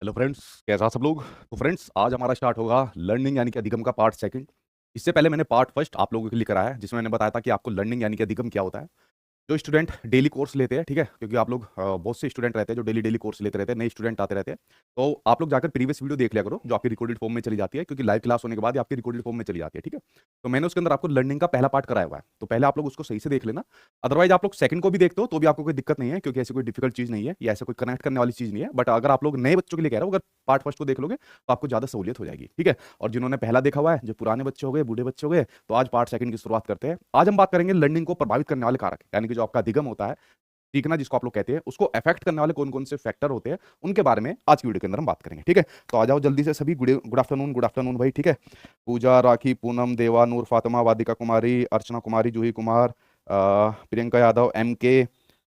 Hello friends, कैसा सब लोग। तो फ्रेंड्स, आज हमारा स्टार्ट होगा लर्निंग यानी कि अधिगम का पार्ट सेकंड। इससे पहले मैंने पार्ट फर्स्ट आप लोगों के लिए कराया है, जिसमें मैंने बताया था कि आपको लर्निंग यानी कि अधिगम क्या होता है। जो स्टूडेंट डेली कोर्स लेते हैं, ठीक है, क्योंकि आप लोग बहुत से स्टूडेंट रहते हैं जो डेली डेली कोर्स लेते रहते हैं, नए स्टूडेंट आते रहते हैं। तो आप लोग जाकर प्रीवियस वीडियो देख लिया करो, जो आपकी रिकॉर्डेड फॉर्म में चली जाती है, क्योंकि लाइव क्लास होने के बाद ही आपकी रिकॉर्डेड फॉर्म में चली जाती है, ठीक है। तो मैंने उसके अंदर आपको लर्निंग का पहला पार्ट कराया हुआ है, तो पहले आप लोग उसको सही से देख लेना। अदरवाइज आप लोग सेकंड को भी देखते हो तो भी आपको कोई दिक्कत नहीं है, क्योंकि ऐसी कोई डिफिकल्ट चीज़ नहीं है या ऐसा कोई कनेक्ट करने वाली चीज़ नहीं है। बट अगर आप लोग नए बच्चों के लिए कह रहे हो, अगर पार्ट फर्स्ट को देख लोगे तो आपको ज़्यादा सहूलियत हो जाएगी, ठीक है। और जिन्होंने पहला देखा हुआ है, जो पुराने बच्चे हो गए, बूढ़े बच्चे हो गए, तो आज पार्ट सेकंड की शुरुआत करते हैं। आज हम बात करेंगे लर्निंग को प्रभावित करने वाले कारक, यानी कि जो आपका अधिगम होता है, सीखना जिसको आप लोग कहते हैं, उसको अफेक्ट करने वाले कौन कौन से फैक्टर होते हैं, उनके बारे में आज की वीडियो के अंदर हम बात करेंगे, ठीक है। तो आ जाओ जल्दी से सभी। Good good afternoon, good afternoon भाई, ठीक है। पूजा, राखी, पूनम, देवा, नूर, फातिमा, वादिका कुमारी, अर्चना कुमारी, जूही कुमार, प्रियंका यादव, MK,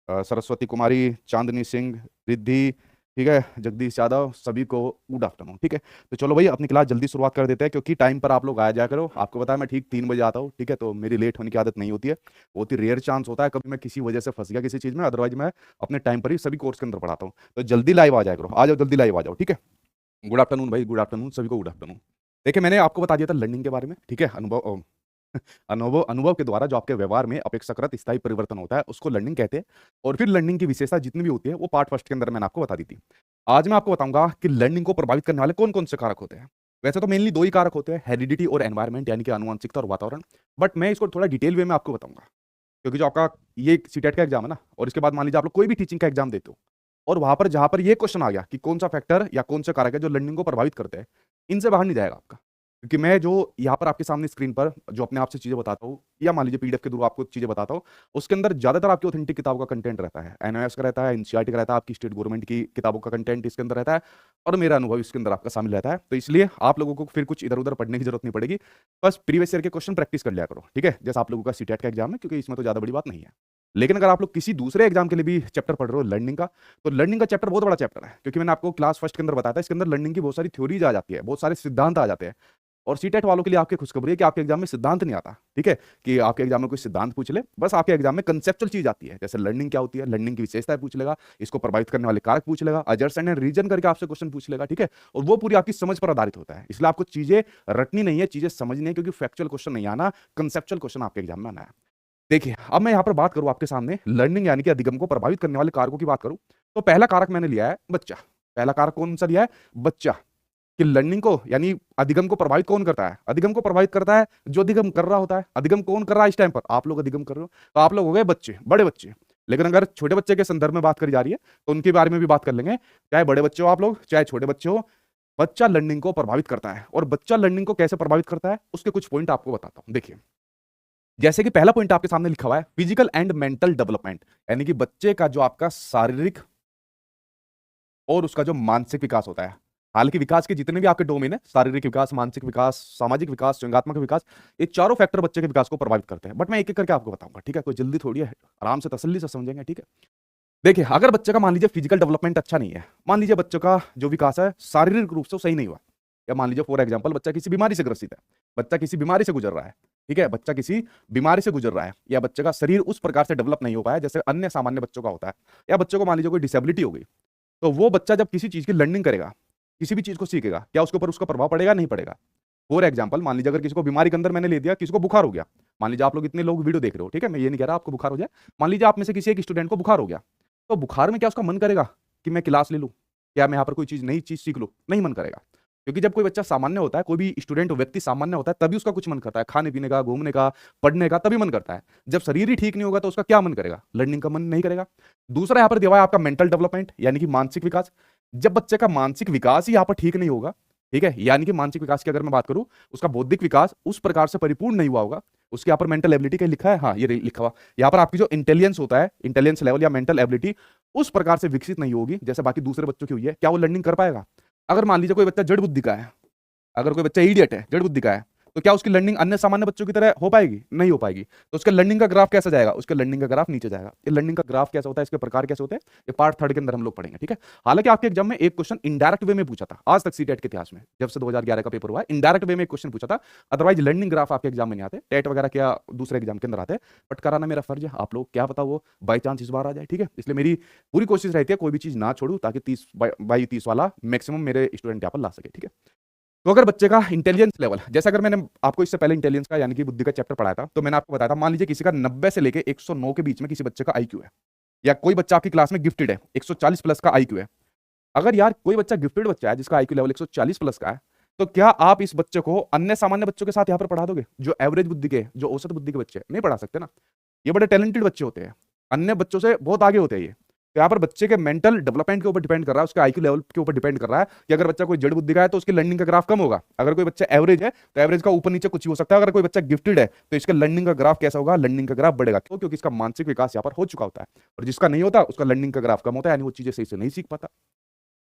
सरस्वती कुमारी, चांदनी सिंह, रिद्धि, ठीक है, जगदीश यादव, सभी को गुड आफ्टरनून, ठीक है। तो चलो भाई, अपनी क्लास जल्दी शुरुआत कर देते हैं, क्योंकि टाइम पर आप लोग आया जाया करो। आपको पता है मैं ठीक 3 बजे आता हूँ, ठीक है, तो मेरी लेट होने की आदत नहीं होती है। बहुत ही रेयर चांस होता है कभी मैं किसी वजह से फंस गया किसी चीज़ में, अदरवाइज मैं अपने टाइम पर ही सभी कोर्स के अंदर पढ़ाता हूँ। तो जल्दी लाइव आ जाया करो, आ जाओ जल्दी लाइव आ जाओ, ठीक है। गुड आफ्टरनून भाई, गुड आफ्टरनून सभी को, गुड आफ्टरनून। देखिए, मैंने आपको बता दिया था लर्निंग के बारे में, ठीक है। अनुभव अनुभव अनुभव के द्वारा जो आपके व्यवहार में अपेक्षाकृत स्थायी परिवर्तन होता है, उसको लर्निंग कहते हैं। और फिर लर्निंग की विशेषता जितनी भी होती है, वो पार्ट फर्स्ट के अंदर मैंने आपको बता दी थी। आज मैं आपको बताऊंगा कि लर्निंग को प्रभावित करने वाले कौन कौन से कारक होते हैं। वैसे तो मेनली दो ही कारक होते हैं, हेरिडिटी और एनवायरमेंट, यानी कि आनुवंशिकता और वातावरण। बट मैं इसको थोड़ा डिटेल वे में आपको बताऊंगा, क्योंकि जो आपका ये सीटेट का एग्जाम है ना, और इसके बाद मान लीजिए आप लोग कोई भी टीचिंग का एग्जाम देते हो, और वहां पर जहां पर ये क्वेश्चन आ गया कि कौन सा फैक्टर या कौन सा कारक है जो लर्निंग को प्रभावित करते हैं, इनसे बाहर नहीं जाएगा आपका। क्योंकि मैं जो यहाँ पर आपके सामने स्क्रीन पर जो अपने आप से चीजें बताता हूँ, या मान लीजिए PDF के थ्रू आपको चीजें बताता हूँ, उसके अंदर ज्यादातर आपकी ऑथेंटिक किताबों का कंटेंट रहता है, NIOS का रहता है, NCERT का रहता है, आपकी स्टेट गवर्नमेंट की किताबों का कंटेंट इसके अंदर रहता है, और मेरा अनुभव इसके अंदर आपका शामिल रहता है। तो इसलिए आप लोगों को फिर कुछ इधर उधर पढ़ने की जरूरत नहीं पड़ेगी। बस प्रीवियस ईयर के क्वेश्चन प्रैक्टिस कर लिया करो, ठीक है, जैसे आप लोगों का सीटेट का एग्जाम है, क्योंकि इसमें तो ज्यादा बड़ी बात नहीं है। लेकिन अगर आप लोग किसी दूसरे एग्जाम के लिए भी चैप्टर पढ़ रहे हो लर्निंग का, तो लर्निंग का चैप्टर बहुत बड़ा चैप्टर है, क्योंकि मैंने आपको क्लास फर्स्ट के अंदर बताया था, इसके अंदर लर्निंग की बहुत सारी थ्योरीज आ जाती है, बहुत सारे सिद्धांत आ जाते हैं। और सीटेट वालों के लिए आपकी खुशखबरी है कि आपके एग्जाम में सिद्धांत नहीं आता, ठीक है, कि आपके एग्जाम में कोई सिद्धांत पूछ ले। बस आपके एग्जाम में कंसेप्चुअल चीज आती है, जैसे लर्निंग क्या होती है, लर्निंग की विशेषताएं पूछ लेगा, इसको प्रभावित करने वाले कारक पूछ लेगा, अजर्स एंड रीजन करके आपसे क्वेश्चन पूछ लेगा, ठीक है। और वो पूरी आपकी समझ पर आधारित होता है, इसलिए आपको चीजें रटनी नहीं है, चीजें समझनी है, क्योंकि फैक्चुअल क्वेश्चन नहीं आना, कंसेप्चुअल क्वेश्चन आपके एग्जाम में आना है। देखिए, अब मैं यहाँ पर बात करूँ आपके सामने लर्निंग यानी कि अधिगम को प्रभावित करने वाले कारकों की बात करूँ, तो पहला कारक मैंने लिया है बच्चा। पहला कारक कौन सा लिया है? बच्चा। कि लर्निंग को यानी अधिगम को प्रभावित कौन करता है? अधिगम को प्रभावित करता है जो अधिगम कर रहा होता है। अधिगम कौन कर रहा है इस टाइम पर? आप लोग अधिगम कर रहे हो, तो आप लोग हो गए बच्चे, बड़े बच्चे। लेकिन अगर छोटे बच्चे के संदर्भ में बात करी जा रही है, तो उनके बारे में भी बात कर लेंगे। चाहे बड़े बच्चे हो आप लोग, चाहे छोटे बच्चे हो, बच्चा लर्निंग को प्रभावित करता है। और बच्चा लर्निंग को कैसे प्रभावित करता है, उसके कुछ पॉइंट आपको बताता हूं। देखिए, जैसे कि पहला पॉइंट आपके सामने लिखा हुआ है, फिजिकल एंड मेंटल डेवलपमेंट, यानी कि बच्चे का जो आपका शारीरिक और उसका जो मानसिक विकास होता है। हालांकि विकास के जितने भी आपके डोमेन है, शारीरिक विकास, मानसिक विकास, सामाजिक विकास, संज्ञानात्मक विकास, ये चारों फैक्टर बच्चे के विकास को प्रभावित करते हैं। बट मैं एक एक करके आपको बताऊंगा, ठीक है, कोई जल्दी थोड़ी है, आराम से तसल्ली से समझेंगे, ठीक है। देखिए, अगर बच्चे का मान लीजिए फिजिकल डेवलपमेंट अच्छा नहीं है, मान लीजिए बच्चों का जो विकास है शारीरिक रूप से सही नहीं हुआ, या मान लीजिए फॉर एग्जाम्पल बच्चा किसी बीमारी से ग्रसित है, बच्चा किसी बीमारी से गुजर रहा है, ठीक है, बच्चा किसी बीमारी से गुजर रहा है, या बच्चे का शरीर उस प्रकार से डेवलप नहीं हो पाया जैसे अन्य सामान्य बच्चों का होता है, या बच्चों को मान लीजिए कोई डिसेबिलिटी हो गई, तो वो बच्चा जब किसी चीज की लर्निंग करेगा, किसी भी चीज को सीखेगा, क्या उसके ऊपर उसका प्रभाव पड़ेगा? नहीं पड़ेगा। फॉर एग्जाम्पल, मान लीजिए अगर किसी को बीमारी के अंदर मैंने ले दिया, किसी को बुखार हो गया, मान लीजिए आप लोग इतने लोग वीडियो देख रहे हो, ठीक है, मैं ये नहीं कह रहा आपको बुखार हो जाए, मान लीजिए आप में से किसी एक स्टूडेंट को बुखार हो गया, तो बुखार में क्या उसका मन करेगा कि मैं क्लास ले लूं, क्या मैं यहाँ पर कोई चीज नई चीज सीख लूं? नहीं मन करेगा। क्योंकि जब कोई बच्चा सामान्य होता है, कोई भी स्टूडेंट व्यक्ति सामान्य होता है, तभी उसका कुछ मन करता है, खाने पीने का, घूमने का, पढ़ने का, तभी मन करता है। जब शरीर ही ठीक नहीं होगा तो उसका क्या मन करेगा? लर्निंग का मन नहीं करेगा। दूसरा यहाँ पर दिया हुआ है आपका मेंटल डेवलपमेंट, यानी कि मानसिक विकास। जब बच्चे का मानसिक विकास ही यहाँ पर ठीक नहीं होगा, ठीक है, यानी कि मानसिक विकास की अगर मैं बात करूं, उसका बौद्धिक विकास उस प्रकार से परिपूर्ण नहीं हुआ होगा। उसके यहाँ पर मेंटल एबिलिटी क्या लिखा है? हाँ, ये लिखा हुआ यहाँ पर, आपकी जो इंटेलिजेंस होता है, इंटेलिजेंस लेवल या मेंटल एबिलिटी उस प्रकार से विकसित नहीं होगी जैसे बाकी दूसरे बच्चों की हुई है। क्या वो लर्निंग कर पाएगा? अगर मान लीजिए कोई बच्चा जड़ बुद्धि का है, अगर कोई बच्चा इडियट है, जड़ बुद्धि का है, तो क्या उसकी लर्निंग अन्य सामान्य बच्चों की तरह हो पाएगी? नहीं हो पाएगी। तो उसका लर्निंग का ग्राफ कैसा जाएगा? उसका लर्निंग का ग्राफ नीचे जाएगा। ये लर्निंग का ग्राफ कैसा होता है, इसके प्रकार कैसे होते हैं, ये पार्ट 3 के अंदर हम लोग पढ़ेंगे, ठीक है। हालांकि आपके एग्जाम में एक क्वेश्चन इनडायरेक्ट वे में पूछा था आज तक सीटेट के इतिहास में, जब से 2011 का पेपर हुआ है, इनडायरेक्ट वे में एक क्वेश्चन पूछा था। अदरवाइज लर्निंग ग्राफ आपके एग्जाम में नहीं आते, टेट वगैरह क्या दूसरे एग्जाम के अंदर आते हैं, बट कराना मेरा फर्ज है। आप लोग क्या पता वो बाई चांस इस बार आ जाए, ठीक है। इसलिए मेरी पूरी कोशिश रहती है कोई भी चीज ना छोड़ू, ताकि 30 वाला मैक्सिमम मेरे स्टूडेंट यहाँ पर ला सके, ठीक है। तो अगर बच्चे का इंटेलिजेंस लेवल, जैसे अगर मैंने आपको इससे पहले इंटेलिजेंस का यानी कि बुद्धि का चैप्टर पढ़ाया था, तो मैंने आपको बताया था, मान लीजिए किसी का 90 से लेके 109 के बीच में किसी बच्चे का आईक्यू है, या कोई बच्चा आपकी क्लास में गिफ्टेड है, 140 प्लस का आईक्यू है। अगर यार कोई बच्चा गिफ्टेड बच्चा है जिसका आईक्यू लेवल 140 प्लस का है, तो क्या आप इस बच्चे को अन्य सामान्य बच्चों के साथ यहाँ पर पढ़ा दोगे? जो एवरेज बुद्धि के, जो औसत बुद्धि के बच्चे नहीं पढ़ा सकते ना, ये बड़े टैलेंटेड बच्चे होते हैं, अन्य बच्चों से बहुत आगे होते हैं ये। तो यहाँ पर बच्चे के मेंटल डेवलपमेंट के ऊपर डिपेंड कर रहा है, उसके आईक्यू लेवल के ऊपर डिपेंड कर रहा है कि अगर बच्चा कोई जड़ बुद्धि का है तो उसकी लर्निंग का ग्राफ कम होगा। अगर कोई बच्चा एवरेज है तो एवरेज का ऊपर नीचे कुछ ही हो सकता है। अगर कोई बच्चा गिफ्टेड है तो इसका लर्निंग का ग्राफ कैसा होगा? लर्निंग का ग्राफ बढ़ेगा। क्यों? क्योंकि इसका मानसिक विकास यहाँ पर हो चुका होता है, और जिसका नहीं होता उसका लर्निंग का ग्राफ कम होता है, यानी वो चीजें सही से नहीं सीख पाता।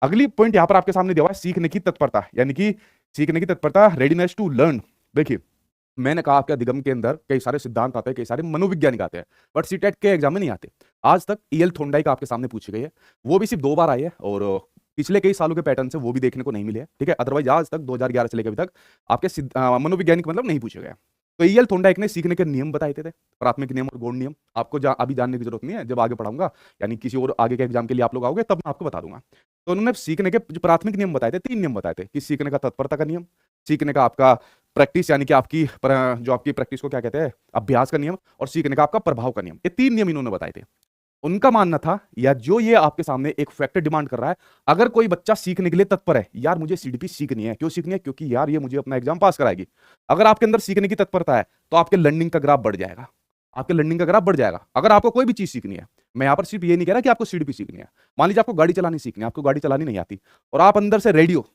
अगली पॉइंट यहाँ पर आपके सामने दिया हुआ है, सीखने की तत्परता, यानी कि सीखने की तत्परता, रेडीनेस टू लर्न। देखिए मैंने कहा आपके अधिगम के अंदर कई सारे सिद्धांत आते हैं, कई सारे मनोविज्ञानिक आते हैं, बट सीटेट के एग्जाम में नहीं आते। आज तक ईएल थोंडाइक आपके सामने पूछी गई है, वो भी सिर्फ 2 बार आई है, और पिछले कई सालों के पैटर्न से वो भी देखने को नहीं मिले, ठीक है। अदरवाइज आज तक 2011 से लेकर अभी तक आपके मनोविज्ञानिक मतलब नहीं पूछे गए। तो ईएल थोंडाइक ने सीखने के नियम बताए थे, प्राथमिक नियम और गौण नियम। आपको अभी जानने की जरूरत नहीं है, जब आगे पढ़ाऊंगा यानी किसी और आगे के एग्जाम के लिए आप लोग आओगे तब मैं आपको बता दूंगा। तो उन्होंने सीखने के जो प्राथमिक नियम बताए थे, 3 नियम बताए थे, कि सीखने का तत्परता का नियम, सीखने का आपका प्रैक्टिस यानी कि आपकी जो आपकी प्रैक्टिस को क्या कहते हैं, अभ्यास का नियम, और सीखने का आपका प्रभाव का नियम। ये 3 नियम इन्होंने बताए थे। उनका मानना था, या जो ये आपके सामने एक फैक्टर डिमांड कर रहा है, अगर कोई बच्चा सीखने के लिए तत्पर है, यार मुझे सीडीपी सीखनी है, क्यों सीखनी है? क्योंकि यार ये मुझे अपना एग्जाम पास कराएगी। अगर आपके अंदर सीखने की तत्परता है तो आपके लर्निंग का ग्राफ बढ़ जाएगा, आपके लर्निंग का ग्राफ बढ़ जाएगा। अगर आपको कोई भी चीज सीखनी है, मैं यहां पर सिर्फ ये नहीं कह रहा कि आपको सीडीपी सीखनी है, मान लीजिए आपको गाड़ी चलानी सीखनी है, आपको गाड़ी चलानी नहीं आती, और आप अंदर से रेडियो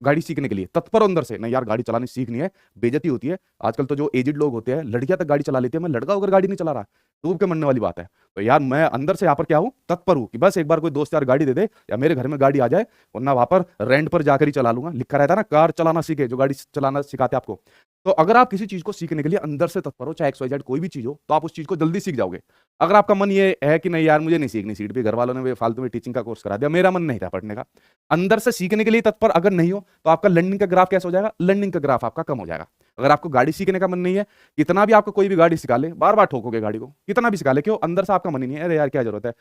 गाड़ी सीखने के लिए तत्पर अंदर से, नहीं यार गाड़ी चलानी सीखनी है, बेइज्जती होती है। आजकल तो जो एजिड लोग होते हैं, लड़कियां तक गाड़ी चला लेती है, मैं लड़का होकर गाड़ी नहीं चला रहा, डूब के मरने वाली बात है। तो यार मैं अंदर से यहाँ पर क्या हूँ, तत्पर हूँ कि बस एक बार कोई दोस्त यार गाड़ी दे दे, या मेरे घर में गाड़ी आ जाए, वरना वहां पर रेंट पर जाकर ही चला लूंगा। लिखा रहता है ना, कार चलाना सीखे, जो गाड़ी चलाना सिखाते हैं आपको। तो अगर आप किसी चीज को सीखने के लिए अंदर से तत्पर हो, चाहे XYZ कोई भी चीज हो, तो आप उस चीज को जल्दी सीख जाओगे। अगर आपका मन ये है कि नहीं यार मुझे नहीं सीखनी सीट पे, घर वालों ने फालतू में टीचिंग का कोर्स करा दिया, मेरा मन नहीं था पढ़ने का, अंदर से सीखने के लिए तत्पर अगर नहीं हो, तो आपका लर्निंग का ग्राफ कैसा हो जाएगा? लर्निंग का ग्राफ आपका कम हो जाएगा। अगर आपको गाड़ी सीखने का मन नहीं है, कितना भी आपको कोई भी गाड़ी सिखा ले, बार बार ठोकोगे गाड़ी को, कितना भी सिखा ले, क्यों? अंदर से आपका मन ही नहीं है, अरे यार क्या जरूरत है,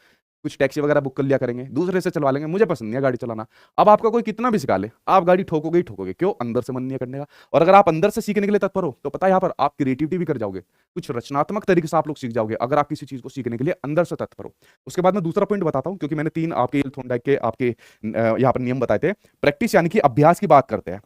कुछ टैक्सी वगैरह बुक कर लिया करेंगे, दूसरे से चलवा लेंगे, मुझे पसंद नहीं है गाड़ी चलाना। अब आपका कोई कितना भी सिखा ले, आप गाड़ी ठोकोगे ही ठोकोगे, क्यों? अंदर से मन नहीं है करने का। और अगर आप अंदर से सीखने के लिए तत्पर हो, तो पता है यहाँ पर आप क्रिएटिविटी भी कर जाओगे, कुछ रचनात्मक तरीके से आप लोग सीख जाओगे, अगर आप किसी चीज को सीखने के लिए अंदर से तत्पर हो। उसके बाद मैं दूसरा पॉइंट बताता हूं, क्योंकि मैंने 3 आपके थोंडाइक के आपके यहाँ पर नियम बताए थे। प्रैक्टिस यानी कि अभ्यास की बात करते हैं।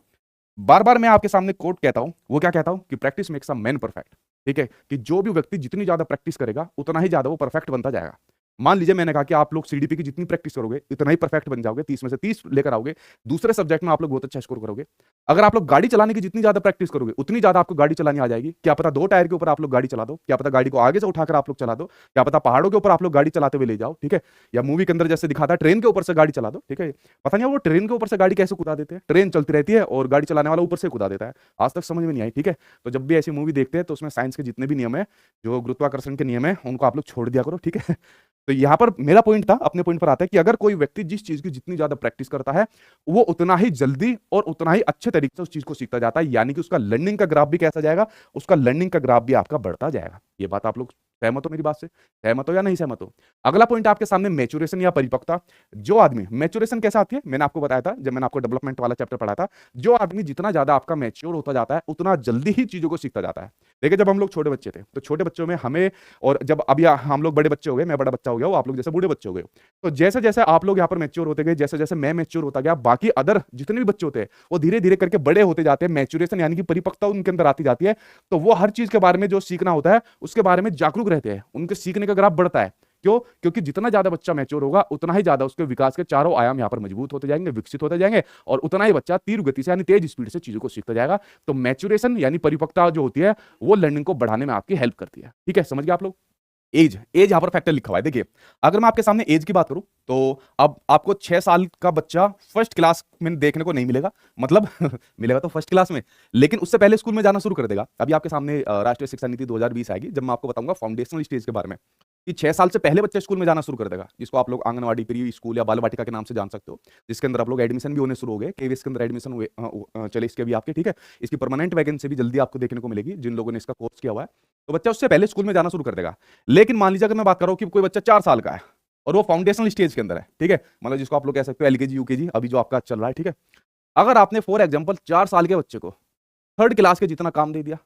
बार बार मैं आपके सामने कोट कहता हूं, वो क्या कहता हूं कि practice makes a man perfect. ठीक है, कि जो भी व्यक्ति जितनी ज्यादा प्रैक्टिस करेगा उतना ही ज्यादा वो परफेक्ट बनता जाएगा। मान लीजिए मैंने कहा कि आप लोग सीडीपी की जितनी प्रैक्टिस करोगे उतना ही परफेक्ट बन जाओगे, 30 में से 30 लेकर आओगे, दूसरे सब्जेक्ट में आप लोग बहुत अच्छा स्कोर करोगे। अगर आप लोग गाड़ी चलाने की जितनी ज्यादा प्रैक्टिस करोगे उतनी ज्यादा आपको गाड़ी चलानी आ जाएगी। क्या पता 2 टायर के ऊपर आप लोग गाड़ी चला दो, क्या पता गाड़ी को आगे से उठाकर आप लोग चला दो, क्या पता पहाड़ों के ऊपर आप लोग गाड़ी चलाते हुए ले जाओ, ठीक है। या मूवी के अंदर जैसे दिखाता है ट्रेन के ऊपर से गाड़ी चला दो, ठीक है। पता नहीं वो ट्रेन के ऊपर से गाड़ी कैसे कुदा देते हैं, ट्रेन चलती रहती है और गाड़ी चलाने वाला ऊपर से कुदा देता है, आज तक समझ में नहीं आई, ठीक है। तो जब भी ऐसी मूवी देखते हैं तो उसमें साइंस के जितने भी नियम है, जो गुरुत्वाकर्षण के नियम है, उनको आप लोग छोड़ दिया करो, ठीक है। तो यहां पर मेरा पॉइंट था, अपने पॉइंट पर आता है कि अगर कोई व्यक्ति जिस चीज की जितनी ज्यादा प्रैक्टिस करता है वो उतना ही जल्दी और उतना ही अच्छे तरीके से उस चीज को सीखता जाता है, यानी कि उसका लर्निंग का ग्राफ भी कैसा जाएगा, उसका लर्निंग का ग्राफ भी आपका बढ़ता जाएगा। ये बात आप लोग सहमत हो मेरी बात से? सहमत हो या नहीं सहमत हो? अगला पॉइंट आपके सामने मैच्योरेशन या परिपक्वता। जो आदमी, मैच्योरेशन कैसा आती है, मैंने आपको बताया था जब मैंने आपको डेवलपमेंट वाला चैप्टर पढ़ाया था, जो आदमी जितना ज्यादा आपका मैच्योर होता जाता है उतना जल्दी ही चीजों को सीखता जाता है। देखिए जब हम लोग छोटे बच्चे थे तो छोटे बच्चों में हमें, और जब अभी हम लोग बड़े बच्चे हो गए, मैं बड़ा बच्चा हो गया, वो आप लोग जैसे बूढ़े बच्चे हो गए, तो जैसे जैसे आप लोग यहाँ पर मैच्योर होते गए, जैसे जैसे मैं मैच्योर होता गया, बाकी अदर जितने भी बच्चे होते हैं वो धीरे धीरे करके बड़े होते जाते हैं, मैच्योरेशन यानी कि परिपक्वता उनके अंदर आती जाती है। तो वो हर चीज के बारे में जो सीखना होता है उसके बारे में जागरूक रहते हैं, उनके सीखने का ग्राफ बढ़ता है। क्यों? क्योंकि जितना ज्यादा बच्चा मैच्योर होगा उतना ही ज्यादा उसके विकास के चारों आयाम यहाँ पर मजबूत होते जाएंगे, विकसित होते जाएंगे, और उतना ही बच्चा तीव्र गति से यानी तेज स्पीड से चीजों को सीखता जाएगा। तो मैच्योरेशन यानी परिपक्वता जो होती है वो लर्निंग को बढ़ाने में आपकी हेल्प करती है। ठीक है, समझ गए आप लोग? एज एज यहाँ पर फैक्टर लिखा हुआ है। देखिए, अगर मैं आपके सामने एज की बात करूं तो अब आपको 6 साल का बच्चा फर्स्ट क्लास में देखने को नहीं मिलेगा, मतलब मिलेगा तो फर्स्ट क्लास में, लेकिन उससे पहले स्कूल में जाना शुरू कर देगा। अभी आपके सामने राष्ट्रीय शिक्षा नीति 2020 आएगी, जब मैं आपको बताऊंगा फाउंडेशनल स्टेज के बारे में कि 6 साल से पहले बच्चा स्कूल में जाना शुरू कर देगा, जिसको आप लोग आंगनवाड़ी, प्री स्कूल या बाल वाटिका के नाम से जान सकते हो, जिसके अंदर आप लोग एडमिशन भी होने शुरू हो गए। केवीएस के अंदर एडमिशन हुए चले इसके भी आपके, ठीक है। इसकी परमानेंट वैकेंसी भी जल्दी आपको देखने को मिलेगी जिन लोगों ने इसका कोर्स किया हुआ है। तो बच्चा उससे पहले स्कूल में जाना शुरू कर देगा। लेकिन मान लीजिए अगर मैं बात कर रहा हूँ कि कोई बच्चा 4 साल का है और वो फाउंडेशनल स्टेज के अंदर है, ठीक है, मतलब जिसको आप लोग कह सकते हो एलकेजी यूकेजी अभी जो आपका चल रहा है, ठीक है। अगर आपने फॉर एग्जाम्पल 4 साल के बच्चे को थर्ड क्लास के जितना काम दे दिया,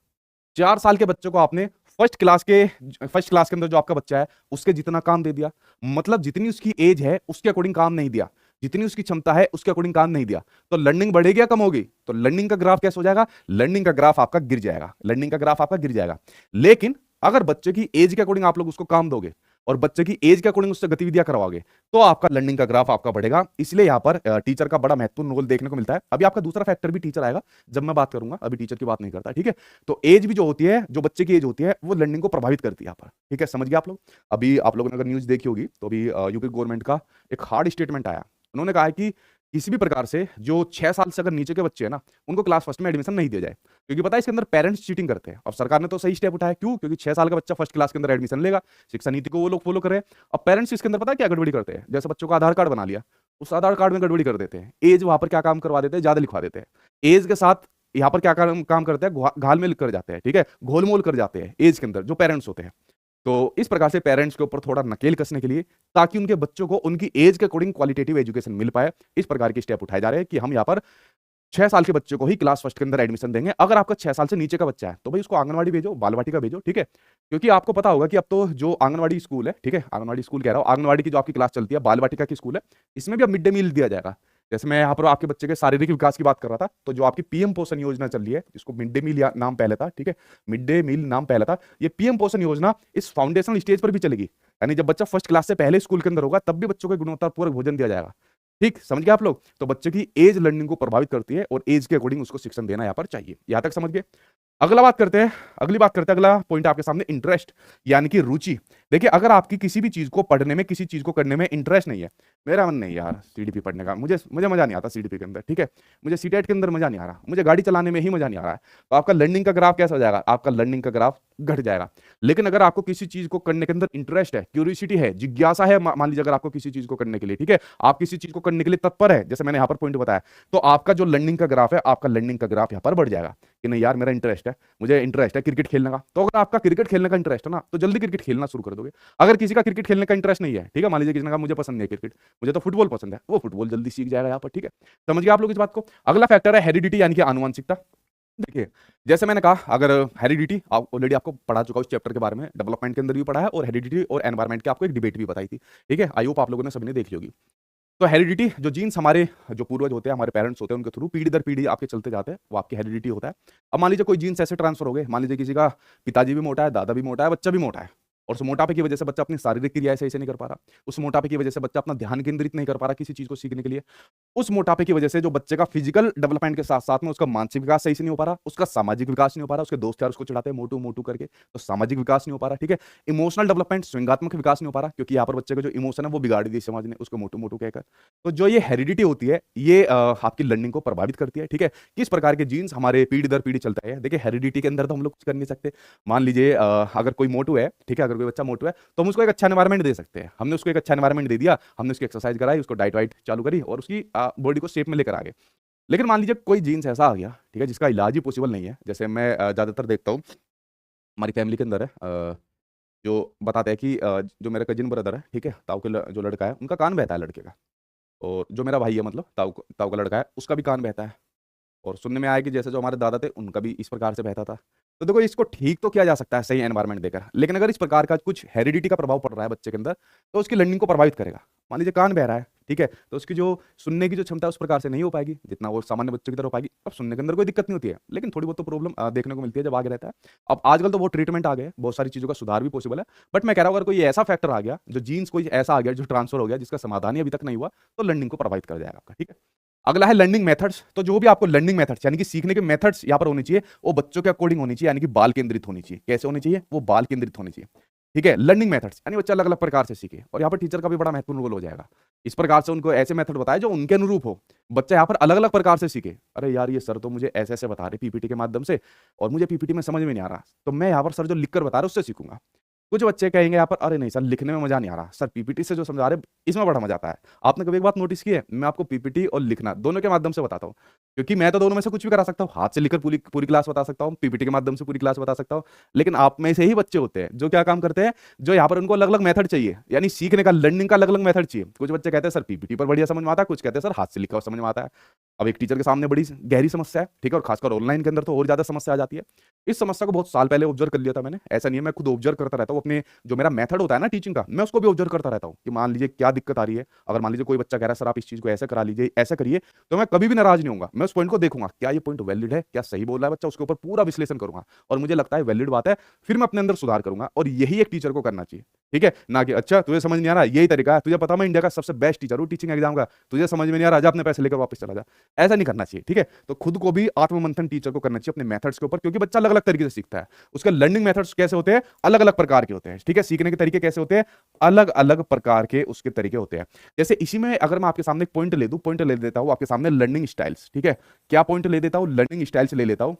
4 साल के बच्चे को आपने फर्स्ट क्लास के अंदर जो आपका बच्चा है उसके जितना काम दे दिया, मतलब जितनी उसकी एज है उसके अकॉर्डिंग काम नहीं दिया, जितनी उसकी क्षमता है उसके अकॉर्डिंग काम नहीं दिया, तो लर्निंग बढ़ेगी या कम होगी? तो लर्निंग का ग्राफ कैसे हो जाएगा? लर्निंग का ग्राफ आपका गिर जाएगा, लर्निंग का ग्राफ आपका गिर जाएगा। लेकिन अगर बच्चे की एज के अकॉर्डिंग आप लोग उसको काम दोगे और बच्चे की एज के अकॉर्डिंग उससे गतिविधियां करवाओगे तो आपका लर्निंग का ग्राफ आपका बढ़ेगा। इसलिए यहां पर टीचर का बड़ा महत्वपूर्ण रोल देखने को मिलता है। अभी आपका दूसरा फैक्टर भी टीचर आएगा जब मैं बात करूंगा, अभी टीचर की बात नहीं करता, ठीक है। तो एज भी जो होती है, जो बच्चे की एज होती है, वो लर्निंग को प्रभावित करती है यहाँ पर, ठीक है। समझ गए आप लोग? अभी आप लोगों ने अगर न्यूज देखी होगी तो अभी यूपी गवर्नमेंट का एक हार्ड स्टेटमेंट आया। उन्होंने कहा है कि किसी भी प्रकार से जो 6 साल से अगर नीचे के बच्चे हैं ना, उनको क्लास फर्स्ट में एडमिशन नहीं दिया जाए, क्योंकि पता है इसके अंदर पेरेंट्स चीटिंग करते हैं। अब सरकार ने तो सही स्टेप उठाया, क्यों? क्योंकि 6 साल का बच्चा फर्स्ट क्लास के अंदर एडमिशन लेगा, शिक्षा नीति को वो लोग फॉलो कर रहे हैं। अब पेरेंट्स इसके अंदर पता है क्या गड़बड़ी करते हैं? जैसे बच्चों का आधार कार्ड बना लिया, उस आधार कार्ड में गड़बड़ी कर देते हैं, एज वहां पर क्या काम करवा देते हैं, ज्यादा लिखवा देते हैं। एज के साथ यहाँ पर क्या काम करते हैं, घाल कर जाते हैं, ठीक है, घोलमोल कर जाते हैं एज के अंदर जो पेरेंट्स होते हैं। तो इस प्रकार से पेरेंट्स के ऊपर थोड़ा नकेल कसने के लिए, ताकि उनके बच्चों को उनकी एज के अकॉर्डिंग क्वालिटेटिव एजुकेशन मिल पाए, इस प्रकार के स्टेप उठाए जा रहे हैं कि हम यहाँ पर 6 साल के बच्चे को ही क्लास फर्स्ट के अंदर एडमिशन देंगे। अगर आपका 6 साल से नीचे का बच्चा है तो भाई उसको आंगनवाड़ी भेजो, बाल वाटिका भेजो, ठीक है। क्योंकि आपको पता होगा कि अब तो जो आंगनवाड़ी स्कूल है, ठीक है, आंगनवाड़ी स्कूल कह रहा हूँ, आंगनवाड़ी की जो आपकी क्लास चलती है, बाल वाटिका की स्कूल है, इसमें भी अब मिड डे मील दिया जाएगा। जैसे मैं यहाँ पर आपके बच्चे के शारीरिक विकास की बात कर रहा था, तो जो आपकी पीएम पोषण योजना चल रही है, जिसको मिड डे मील नाम पहले था, ठीक है, मिड डे मील नाम पहले था, ये पीएम पोषण योजना इस फाउंडेशनल स्टेज पर भी चलेगी। यानी जब बच्चा फर्स्ट क्लास से पहले स्कूल के अंदर होगा तब भी बच्चों को गुणवत्तापूर्ण भोजन दिया जाएगा। ठीक, समझ गए आप लोग? तो बच्चे की एज लर्निंग को प्रभावित करती है और एज के अकॉर्डिंग उसको शिक्षण देना यहाँ पर चाहिए। यहां तक समझ गए? अगली बात करते हैं, अगला पॉइंट आपके सामने, इंटरेस्ट यानी कि रुचि। देखिए, अगर आपकी किसी भी चीज को पढ़ने में, किसी चीज को करने में इंटरेस्ट नहीं है, मेरा मन नहीं यार सीडीपी पढ़ने का, मुझे मजा नहीं आता सीडीपी के अंदर, ठीक है, मुझे सीटेट के अंदर मजा नहीं आ रहा, मुझे गाड़ी चलाने में ही मजा नहीं आ रहा है, तो आपका लर्निंग का ग्राफ कैसा हो जाएगा? आपका लर्निंग का ग्राफ घट जाएगा। लेकिन अगर आपको किसी चीज को करने के अंदर इंटरेस्ट है, क्यूरियोसिटी है, जिज्ञासा है, मान लीजिए अगर आपको किसी चीज को करने के लिए, ठीक है, आप किसी चीज को करने के लिए तत्पर है, जैसे मैंने यहाँ पर पॉइंट बताया, तो आपका जो लर्निंग का ग्राफ है, आपका लर्निंग का ग्राफ यहाँ पर बढ़ जाएगा कि नहीं यार मेरा इंटरेस्ट है, मुझे इंटरेस्ट है क्रिकेट खेलने का। तो अगर आपका क्रिकेट खेलने का इंटरेस्ट है ना, तो जल्दी क्रिकेट खेलना शुरू कर दोगे। अगर किसी का क्रिकेट खेलने का इंटरेस्ट नहीं है, ठीक है, मान लीजिए किसी ने कहा मुझे पसंद नहीं है क्रिकेट, मुझे तो फुटबॉल पसंद है, वो फुटबॉल जल्दी सीख जाएगा यहाँ पर, ठीक है। समझ गए आप लोग इस बात को? अगला फैक्टर है हेरिडिटी यानी कि आनुवंशिकता। देखिए, जैसे मैंने कहा, अगर हेरिडिटी ऑलरेडी आपको पढ़ा चुका हूं इस चैप्टर के बारे में, डेवलपमेंट के अंदर भी पढ़ा है, और हेरिडिटी और एनवायरमेंट की आपको एक डिबेट भी बताई थी, ठीक है, आई होप आप लोगों ने सभी ने देखी होगी। तो हेरिडिटी, जो जीन्स हमारे जो पूर्वज होते हैं, हमारे पेरेंट्स होते हैं, उनके थ्रू पीढ़ी दर पीढ़ी आपके चलते जाते हैं, वो आपकी हेरिडिटी होता है। अब मान लीजिए कोई जीन्स ऐसे ट्रांसफर हो गए, मान लीजिए किसी का पिताजी भी मोटा है, दादा भी मोटा है, बच्चा भी मोटा है, और उस मोटापे की वजह से बच्चा अपनी शारीरिक क्रियाएं सही से नहीं कर पा रहा, उस मोटापे की वजह से बच्चा अपना ध्यान केंद्रित नहीं कर पा रहा किसी चीज को सीखने के लिए, उस मोटापे की वजह से जो बच्चे का फिजिकल डेवलपमेंट के साथ साथ में उसका मानसिक विकास सही से नहीं हो पा रहा, उसका सामाजिक विकास नहीं हो पा रहा, उसके दोस्त यार उसको चिढ़ाते हैं मोटू मोटू करके, तो सामाजिक विकास नहीं हो पा रहा, ठीक है। इमोशनल डेवलपमेंट, स्वयंगात्मक विकास नहीं हो पा रहा, क्योंकि यहाँ पर बच्चे का जो इमोशन है वो बिगाड़ दी समाज ने, उसको मोटू मोटू कहकर। तो जो ये हेरिडिटी होती है, ये आपकी लर्निंग को प्रभावित करती है, ठीक है। किस प्रकार के जीन्स हमारे पीढ़ी दर पीढ़ी चलता है? देखिए, हेरिडिटी के अंदर तो हम लोग कुछ कर नहीं सकते। मान लीजिए अगर कोई मोटू है, ठीक है, अगर कोई बच्चा मोटू है, तो हम उसको एक अच्छा एनवायरमेंट दे सकते हैं। हमने उसको एक अच्छा एनवायरमेंट दे दिया, हमने उसकी एक्सरसाइज कराई, उसको डाइट वाइट चालू करी और उसकी बॉडी को शेप में लेकर आ गए। लेकिन मान लीजिए कोई जीन्स ऐसा आ गया, ठीक है, जिसका इलाज ही पॉसिबल नहीं है। जैसे मैं ज़्यादातर देखता हूँ हमारी फैमिली के अंदर है, जो बताते हैं कि जो मेरा कजिन ब्रदर है, ठीक है, ताऊ के जो लड़का है, उनका कान बहता है लड़के का, और जो मेरा भाई है, मतलब ताऊ का लड़का है, उसका भी कान बहता है। और सुनने में आया कि जैसे जो हमारे दादा थे उनका भी इस प्रकार से बहता था। तो देखो, इसको ठीक तो किया जा सकता है सही एनवायरनमेंट देकर, लेकिन अगर इस प्रकार का कुछ हेरिडिटी का प्रभाव पड़ रहा है बच्चे के अंदर, तो उसकी लर्निंग को प्रभावित करेगा। मान लीजिए कान बह रहा है, ठीक है, तो उसकी जो सुनने की जो क्षमता है उस प्रकार से नहीं हो पाएगी जितना वो सामान्य बच्चे की तरह हो पाएगी। अब सुनने के अंदर कोई दिक्कत नहीं होती है, लेकिन थोड़ी बहुत तो प्रॉब्लम देखने को मिलती है जब आगे रहता है। अब आजकल तो वो ट्रीटमेंट आ गए, बहुत सारी चीज़ों का सुधार भी पॉसिबल है। बट मैं कह रहा हूँ, अगर कोई ऐसा फैक्टर आ गया, जो जीन्स कोई ऐसा आ गया जो ट्रांसफर हो गया, जिसका समाधान ही अभी तक नहीं हुआ, तो लर्निंग को प्रभावित कर जाएगा आपका, ठीक है। अगला है लर्निंग मेथड्स। तो जो भी आपको लर्निंग मेथड्स यानी कि सीखने के मेथड्स यहाँ पर होनी चाहिए, वो बच्चों के अकॉर्डिंग होनी चाहिए, यानी कि बाल केंद्रित होनी चाहिए। कैसे होनी चाहिए? वो बाल केंद्रित होनी चाहिए। ठीक है, लर्निंग मेथड्स यानी बच्चा अलग अलग प्रकार से सीखे, और यहाँ पर टीचर का भी बड़ा महत्वपूर्ण रोल हो जाएगा। इस प्रकार से उनको ऐसे मेथड बताए जो उनके अनुरूप हो, बच्चा यहाँ पर अलग अलग प्रकार से सीखे। अरे यार ये सर तो मुझे ऐसे ऐसे बता रहे पीपीटी के माध्यम से, और मुझे पीपीटी में समझ में नहीं आ रहा, तो मैं यहाँ पर सर जो लिख कर बता रहे उससे सीखूंगा। कुछ बच्चे कहेंगे यहाँ पर अरे नहीं सर लिखने में मजा नहीं आ रहा, सर पीपीटी से जो समझा रहे इसमें बड़ा मजा आता है। आपने कभी एक बात नोटिस की है, मैं आपको पीपीटी और लिखना दोनों के माध्यम से बताता हूँ, क्योंकि मैं तो दोनों में से कुछ भी करा सकता हूँ, हाथ से लिखकर पूरी पूरी क्लास बता सकता हूँ, पीपीटी के माध्यम से पूरी क्लास बता सकता हूँ। लेकिन आप में से ही बच्चे होते हैं जो क्या काम करते हैं, जो यहाँ पर उनको अलग अलग मेथड चाहिए, यानी सीखने का, लर्निंग का अलग अलग मेथड चाहिए। कुछ बच्चे कहते हैं सर पीपीटी पर बढ़िया समझ में आता है, कुछ कहते हैं सर हाथ से लिखा हुआ समझ में आता है। अब एक टीचर के सामने बड़ी गहरी समस्या है, ठीक है, और खासकर ऑनलाइन के अंदर तो और ज्यादा समस्या आ जाती है। इस समस्या को बहुत साल पहले ऑब्जर्व कर लिया था मैंने, ऐसा नहीं है, मैं खुद ऑब्जर्व करता रहता हूँ अपने, जो मेरा मेथड होता है ना टीचिंग का, मैं उसको भी ऑब्जर्व करता रहता हूँ कि मान लीजिए क्या दिक्कत आ रही है। अगर मान लीजिए कोई बच्चा कह रहा है सर आप इस चीज को ऐसा करा लीजिए, ऐसा करिए, तो मैं कभी भी नाराज नहीं होऊंगा, मैं उस पॉइंट को देखूंगा क्या ये पॉइंट वैलिड है, क्या सही बोल रहा है बच्चा, उसके ऊपर पूरा विश्लेषण करूंगा, और मुझे लगता है वैलिड बात है, फिर मैं अपने अंदर सुधार करूंगा। और यही एक टीचर को करना चाहिए, ठीक है, ना कि अच्छा तुझे समझ नहीं आ रहा यही तरीका है, तुझे पता मैं इंडिया का सबसे बेस्ट टीचर हूँ टीचिंग एग्जाम का, तुझे समझ में नहीं आ रहा, जा अपने पैसे लेकर वापस चला जा। ऐसा नहीं करना चाहिए, ठीक है। तो खुद को भी आत्ममंथन टीचर को करना चाहिए अपने मेथड्स के ऊपर, क्योंकि बच्चा अलग अलग तरीके से सीखता है, उसके लर्निंग मेथड्स कैसे होते हैं, अलग अलग प्रकार के होते हैं, ठीक है, सीखने के तरीके कैसे होते हैं, अलग अलग प्रकार के उसके तरीके होते हैं। जैसे इसी में अगर मैं आपके सामने एक पॉइंट ले दूं, पॉइंट ले देता हूं आपके सामने लर्निंग स्टाइल्स, ठीक है, क्या पॉइंट ले देता हूं, लर्निंग स्टाइल्स ले लेता हूं,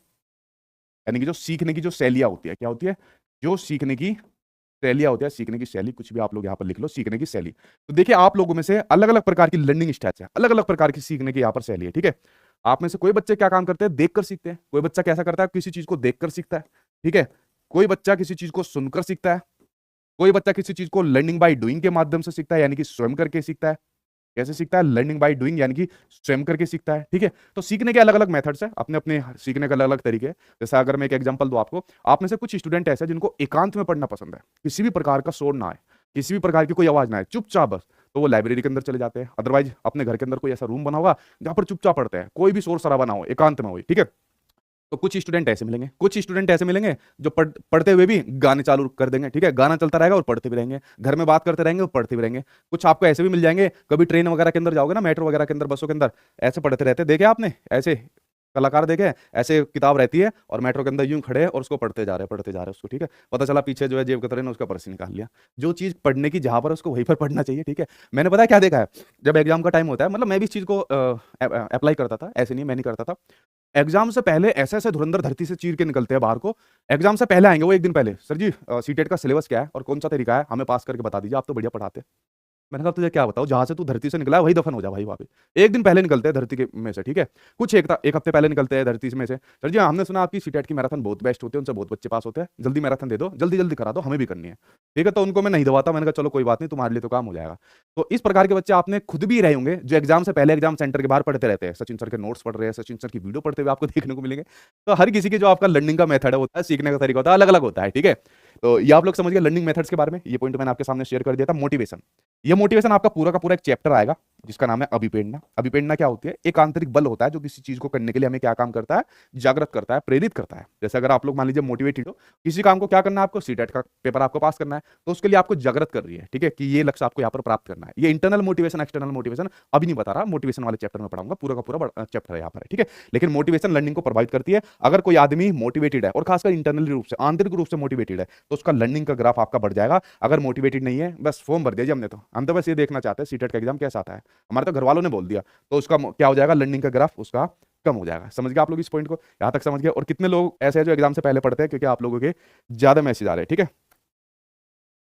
यानी कि जो सीखने की जो शैलियां होती है, क्या होती है, जो सीखने की शैलियां होती है, सीखने की शैली, कुछ भी आप लोग यहाँ पर लिख लो, सीखने की शैली। तो देखिए आप लोगों में से अलग अलग प्रकार की लर्निंग स्टाइल्स है, अलग अलग प्रकार की सीखने की यहाँ पर शैली है, ठीक है। आप में से कोई बच्चे क्या काम करते हैं, देखकर सीखते हैं, कोई बच्चा कैसा करता है, किसी चीज को देखकर सीखता है, ठीक है, कोई बच्चा किसी चीज को सुनकर सीखता है, कोई बच्चा किसी चीज को लर्निंग बाय डूइंग के माध्यम से सीखता है, यानी कि स्वयं करके सीखता है। कैसे सीखता है, लर्निंग बाय डूइंग, यानी कि स्वयं करके सीखता है, ठीक है। तो सीखने के अलग अलग मेथड्स है, अपने अपने सीखने के अलग अलग तरीके हैं। जैसे अगर मैं एक एग्जांपल दूं आपको, आप में से कुछ स्टूडेंट ऐसे जिनको एकांत में पढ़ना पसंद है, किसी भी प्रकार का शोर ना आए, किसी भी प्रकार की कोई आवाज ना आए, चुपचाप बस, तो वो लाइब्रेरी के अंदर चले जाते हैं। अदरवाइज अपने घर के अंदर कोई ऐसा रूम बना होगा जहां पर चुपचाप पढ़ते हैं, कोई भी शोर शराबा ना हो, एकांत में हो, ठीक है। तो कुछ स्टूडेंट ऐसे मिलेंगे, कुछ स्टूडेंट ऐसे मिलेंगे जो पढ़ते हुए भी गाने चालू कर देंगे, ठीक है, गाना चलता रहेगा और पढ़ते भी रहेंगे, घर में बात करते रहेंगे और पढ़ते भी रहेंगे। कुछ आपको ऐसे भी मिल जाएंगे, कभी ट्रेन वगैरह के अंदर जाओगे ना, मेट्रो वगैरह के अंदर, बसों के अंदर, ऐसे पढ़ते रहते, देखे आपने ऐसे कलाकार देखे, ऐसे किताब रहती है और मेट्रो के अंदर यूं खड़े हैं और उसको पढ़ते जा रहे उसको, ठीक है, पता चला पीछे जो है जेब कतरे ने उसका पर्स निकाल लिया। जो चीज पढ़ने की जहां पर उसको वहीं पर पढ़ना चाहिए, ठीक है। मैंने पता है क्या देखा है, जब एग्जाम का टाइम होता है, मतलब मैं भी इस चीज को अप्लाई करता था, ऐसे नहीं मैं नहीं करता था। एग्जाम से पहले ऐसे ऐसे धुरंधर धरती से चीर के निकलते हैं बाहर को, एग्जाम से पहले आएंगे वो एक दिन पहले, सर जी सीटेट का सिलेबस क्या है और कौन सा तरीका है, हमें पास करके बता दीजिए, आप तो बढ़िया पढ़ाते हैं। मैंने कहा तुझे क्या बताओ, जहां से तू धरती से निकला है वही दफन हो जा भाई, वहां पे एक दिन पहले निकलते हैं धरती के में से, ठीक है। कुछ एक हफ्ते पहले निकलते हैं धरती में से, सर जी हमने सुना आपकी सीटेट की मैराथन बहुत बेस्ट होती है, उनसे बहुत बच्चे पास होते हैं, जल्दी मैराथन दे दो, जल्दी जल्दी करा दो, हमें भी करनी है, ठीक है। तो उनको मैं नहीं दबाता, मैंने कहा चलो कोई बात नहीं, तुम्हारे लिए तो काम हो जाएगा। तो इस प्रकार के बच्चे आपने खुद भी रहे होंगे जो एग्जाम से पहले एग्जाम सेंटर के बाहर पढ़ते रहते हैं, सचिन सर के नोट्स पढ़ रहे हैं, सचिन सर की वीडियो पढ़ते हुए आपको देखने को मिलेंगे। तो हर किसी के जो आपका लर्निंग का मेथड होता है, सीखने का तरीका होता है, अलग अलग होता है, ठीक है। तो ये आप लोग समझ गए लर्निंग मेथड्स के बारे में, ये पॉइंट मैंने आपके सामने शेयर कर दिया था। मोटिवेशन, ये मोटिवेशन आपका पूरा का पूरा एक चैप्टर आएगा जिसका नाम है अभिप्रेरणा। अभिप्रेरणा क्या होती है, एक आंतरिक बल होता है जो किसी चीज को करने के लिए हमें क्या काम करता है, जागृत करता है, प्रेरित करता है। जैसे अगर आप लोग मान लीजिए मोटिवेटेड हो, किसी काम को क्या करना है आपको, सीटेट का पेपर आपको पास करना है, तो उसके लिए आपको जागृत कर रही है, ठीक है, कि ये लक्ष्य आपको यहाँ पर प्राप्त करना है। ये इंटरनल मोटिवेशन, एक्सटर्नल मोटिवेशन अभी नहीं बता रहा, मोटिवेशन वाले चैप्टर में पढ़ाऊंगा, पूरा का पूरा चैप्टर है यहाँ पर, ठीक है। लेकिन मोटिवेशन लर्निंग को प्रभावित करती है। अगर कोई आदमी मोटिवेटेड है और खासकर इंटरनल रूप से, आंतरिक रूप से मोटिवेटेड है, तो उसका लर्निंग का ग्राफ आपका बढ़ जाएगा। अगर मोटिवेटेड नहीं है, बस फॉर्म भर दिया जी हमने, तो हम तो बस ये देखना चाहते हैं सीटेट का एग्जाम कैसा आता है, हमारे तो घर वालों ने बोल दिया, तो उसका क्या हो जाएगा, लर्निंग का ग्राफ उसका कम हो जाएगा। समझ गए आप लोग इस पॉइंट को, यहां तक समझ गए। और कितने लोग ऐसे हैं जो एग्जाम से पहले पढ़ते हैं, क्योंकि आप लोगों के ज्यादा मैसेज आ रहे हैं, ठीक है।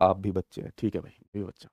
आप भी बच्चे हैं, ठीक है भाई, भी बच्चा,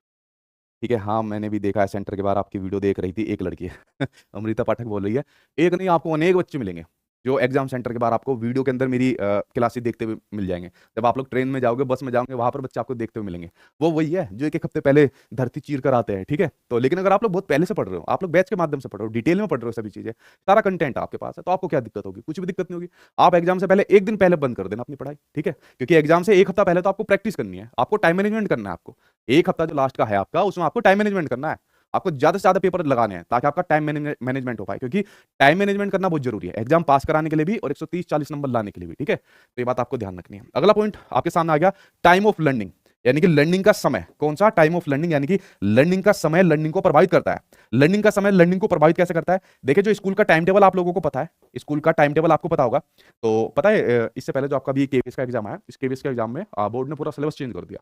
ठीक है। हाँ मैंने भी देखा है, सेंटर के बाहर आपकी वीडियो देख रही थी एक लड़की है अमृता पाठक बोल रही है, एक नहीं आपको अनेक बच्चे मिलेंगे जो एग्जाम सेंटर के बाहर आपको वीडियो के अंदर मेरी क्लासेस देखते हुए मिल जाएंगे। जब आप लोग ट्रेन में जाओगे, बस में जाओगे, वहां पर बच्चे आपको देखते हुए मिलेंगे। वो वही है जो एक एक हफ्ते पहले धरती चीर कर आते हैं, ठीक है। तो लेकिन अगर आप लोग बहुत पहले से पढ़ रहे हो, आप लोग बैच के माध्यम से पढ़ रहे हो, डिटेल में पढ़ रहे हो, सभी चीजें, सारा कंटेंट आपके पास है, तो आपको क्या दिक्कत होगी, कुछ भी दिक्कत नहीं होगी। आप एग्जाम से पहले एक दिन पहले बंद कर देना अपनी पढ़ाई, ठीक है, क्योंकि एग्जाम से एक हफ्ता पहले तो आपको प्रैक्टिस करनी है, आपको टाइम मैनेजमेंट करना है। आपको एक हफ्ता जो लास्ट का है आपका, उसमें आपको टाइम मैनेजमेंट करना है, आपको ज्यादा से ज्यादा पेपर लगाने हैं ताकि आपका टाइम मैनेजमेंट हो पाए, क्योंकि टाइम मैनेजमेंट करना बहुत जरूरी है एग्जाम पास कराने के लिए भी और 130-40 नंबर लाने के लिए भी, ठीक है। तो ये बात आपको ध्यान रखनी है। अगला पॉइंट आपके सामने आ गया, टाइम ऑफ लर्निंग, यानी कि लर्निंग का समय। कौन सा, टाइम ऑफ लर्निंग, यानी कि लर्निंग का समय लर्निंग को प्रभावित करता है। लर्निंग का समय लर्निंग को प्रभावित कैसे करता है, देखिए जो स्कूल का टाइम टेबल आप लोगों को पता है, स्कूल का टाइम टेबल आपको पता होगा, तो पता है इससे पहले जो आपका भी केवीएस का एग्जाम आया, इस केवीएस के एग्जाम में बोर्ड ने पूरा सिलेबस चेंज कर दिया।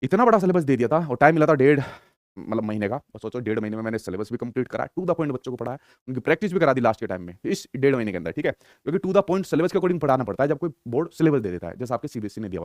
इतना बड़ा सिलेबस दे दिया था और टाइम मिला था डेढ़ मतलब महीने का, और सोचो 1.5 महीने में मैंने सिलेबस भी कंप्लीट करा, टू द पॉइंट बच्चों को पढ़ाया, उनकी प्रैक्टिस भी करा दी लास्ट के टाइम में इस 1.5 महीने के अंदर, ठीक है, क्योंकि टू द पॉइंट सिलेबस के अकॉर्डिंग पढ़ाना पड़ता है जब कोई बोर्ड सिलेबस दे देता है, जैसे आपके सीबीएसई ने दिया हुआ है।